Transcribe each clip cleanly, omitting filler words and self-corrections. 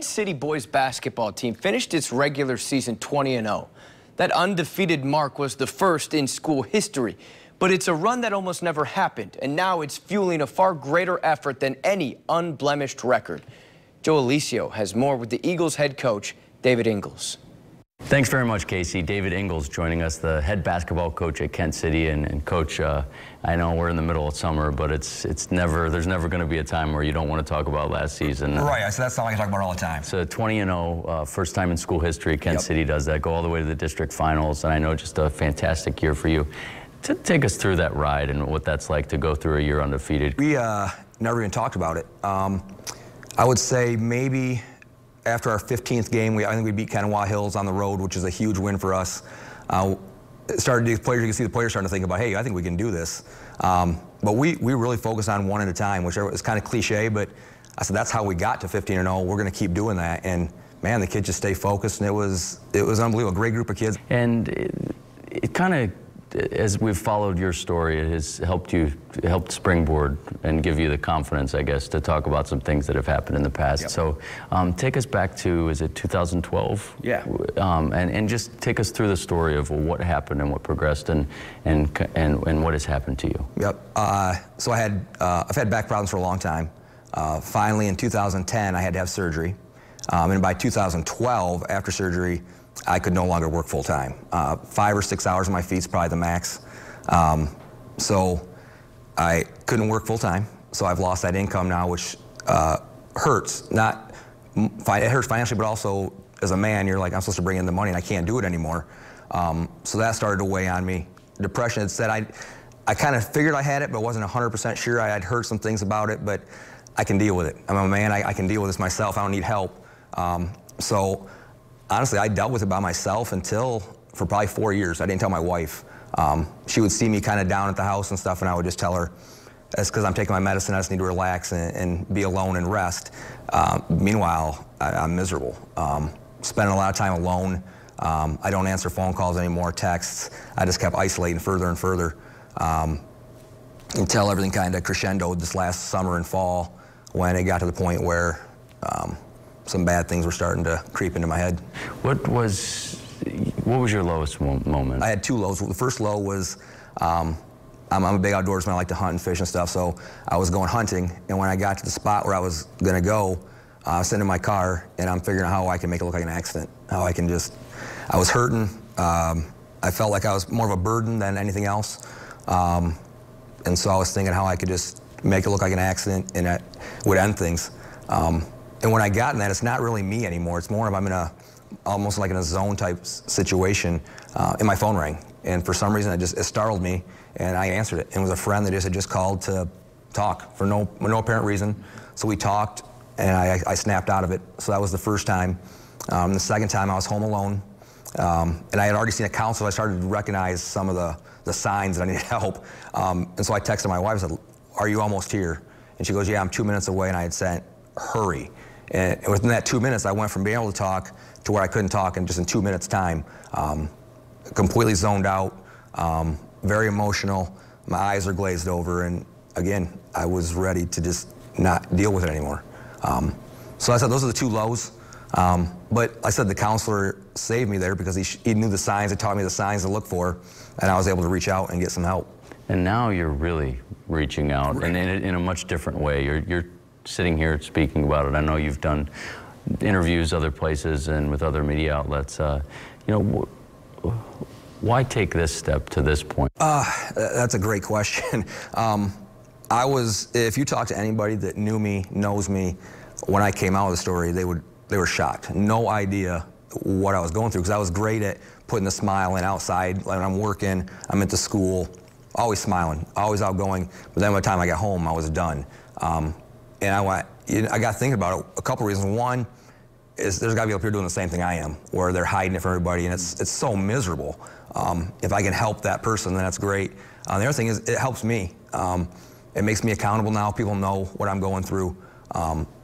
City boys basketball team finished its regular season 20-0. That undefeated mark was the first in school history, but it's a run that almost never happened, and now it's fueling a far greater effort than any unblemished record. Joe Aulisio has more with the Eagles head coach, David Ingles. Thanks very much, Casey. David Ingles joining us, the head basketball coach at Kent City. And Coach, I know we're in the middle of summer, but there's never going to be a time where you don't want to talk about last season. Right, so that's something I talk about all the time. So 20-0, first time in school history, Kent City does that, go all the way to the district finals, and I know just a fantastic year for you. Take us through that ride and what that's like to go through a year undefeated. We never even talked about it. I would say maybe after our 15th game, I think we beat Kanawha Hills on the road, which is a huge win for us. You can see the players starting to think about, hey, I think we can do this. But we really focus on one at a time, which is kind of cliche, but I said that's how we got to 15-0. We're going to keep doing that. And man, the kids just stay focused, and it was unbelievable. A great group of kids. And it kind of, as we've followed your story, it has helped springboard and give you the confidence, I guess, to talk about some things that have happened in the past. So take us back to, is it 2012? Yeah. And just take us through the story of what happened and what progressed and what has happened to you. Yep. So I've had back problems for a long time. Finally, in 2010, I had to have surgery. And by 2012, after surgery, I could no longer work full time. 5 or 6 hours on my feet is probably the max. So I couldn't work full time. So I've lost that income now, which hurts. It hurts financially, but also as a man, you're like, I'm supposed to bring in the money, and I can't do it anymore. So that started to weigh on me. Depression had said I kind of figured I had it, but wasn't 100% sure. I had heard some things about it, but I can deal with it. I'm a man. I can deal with this myself. I don't need help. So honestly, I dealt with it by myself for probably 4 years. I didn't tell my wife. She would see me kind of down at the house and stuff, and I would just tell her, that's because I'm taking my medicine, I just need to relax and be alone and rest. Meanwhile, I'm miserable. Spending a lot of time alone. I don't answer phone calls anymore, texts. I just kept isolating further and further until everything kind of crescendoed this last summer and fall, when it got to the point where some bad things were starting to creep into my head. What was your lowest moment? I had 2 lows. The first low was, I'm a big outdoorsman. I like to hunt and fish and stuff, so I was going hunting, and when I got to the spot where I was going to go, I was sitting in my car, and I'm figuring out how I can make it look like an accident, I was hurting. I felt like I was more of a burden than anything else, and so I was thinking how I could just make it look like an accident, and that would end things. And when I got in that, it's not really me anymore. It's more of I'm in almost like in a zone type situation, and my phone rang. And for some reason, it startled me, and I answered it. And it was a friend that had just called to talk for no apparent reason. So we talked, and I snapped out of it. So that was the first time. The second time, I was home alone, and I had already seen a counselor. I started to recognize some of the signs that I needed help. And so I texted my wife, I said, "Are you almost here?" And she goes, "Yeah, I'm 2 minutes away," and I had said, "Hurry." And within that 2 minutes, I went from being able to talk to where I couldn't talk in just in 2 minutes' time. Completely zoned out, very emotional. My eyes are glazed over, and again, I was ready to just not deal with it anymore. So I said those are the 2 lows. But I said the counselor saved me there because he knew the signs, he taught me the signs to look for, and I was able to reach out and get some help. And now you're really reaching out, right, and in a much different way. You're sitting here speaking about it. I know you've done interviews other places and with other media outlets. Why take this step to this point? That's a great question. If you talk to anybody that knew me, knows me, when I came out with the story, they were shocked. No idea what I was going through, because I was great at putting the smile in outside. When I'm working, I'm at the school, always smiling, always outgoing. But then by the time I got home, I was done. And I got thinking about it, a couple reasons. One is there's got to be people doing the same thing I am, where they're hiding it from everybody, and it's so miserable. If I can help that person, then that's great. The other thing is it helps me. It makes me accountable now. People know what I'm going through.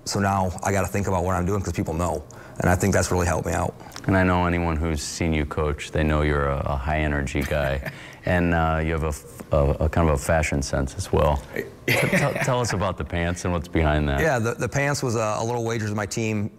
So now I got to think about what I'm doing because people know. And I think that's really helped me out. And I know anyone who's seen you coach, they know you're a high energy guy. And you have a kind of a fashion sense as well. Tell us about the pants and what's behind that. Yeah, the pants was a little wager to my team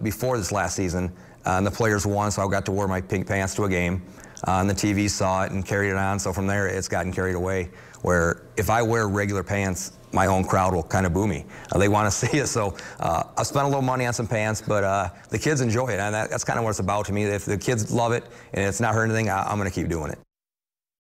before this last season. And the players won, so I got to wear my pink pants to a game. And the TV saw it and carried it on. So from there, it's gotten carried away. Where if I wear regular pants, my own crowd will kind of boo me. They want to see it. So I spent a little money on some pants, but the kids enjoy it. And that's kind of what it's about to me. If the kids love it and it's not hurting anything, I'm going to keep doing it.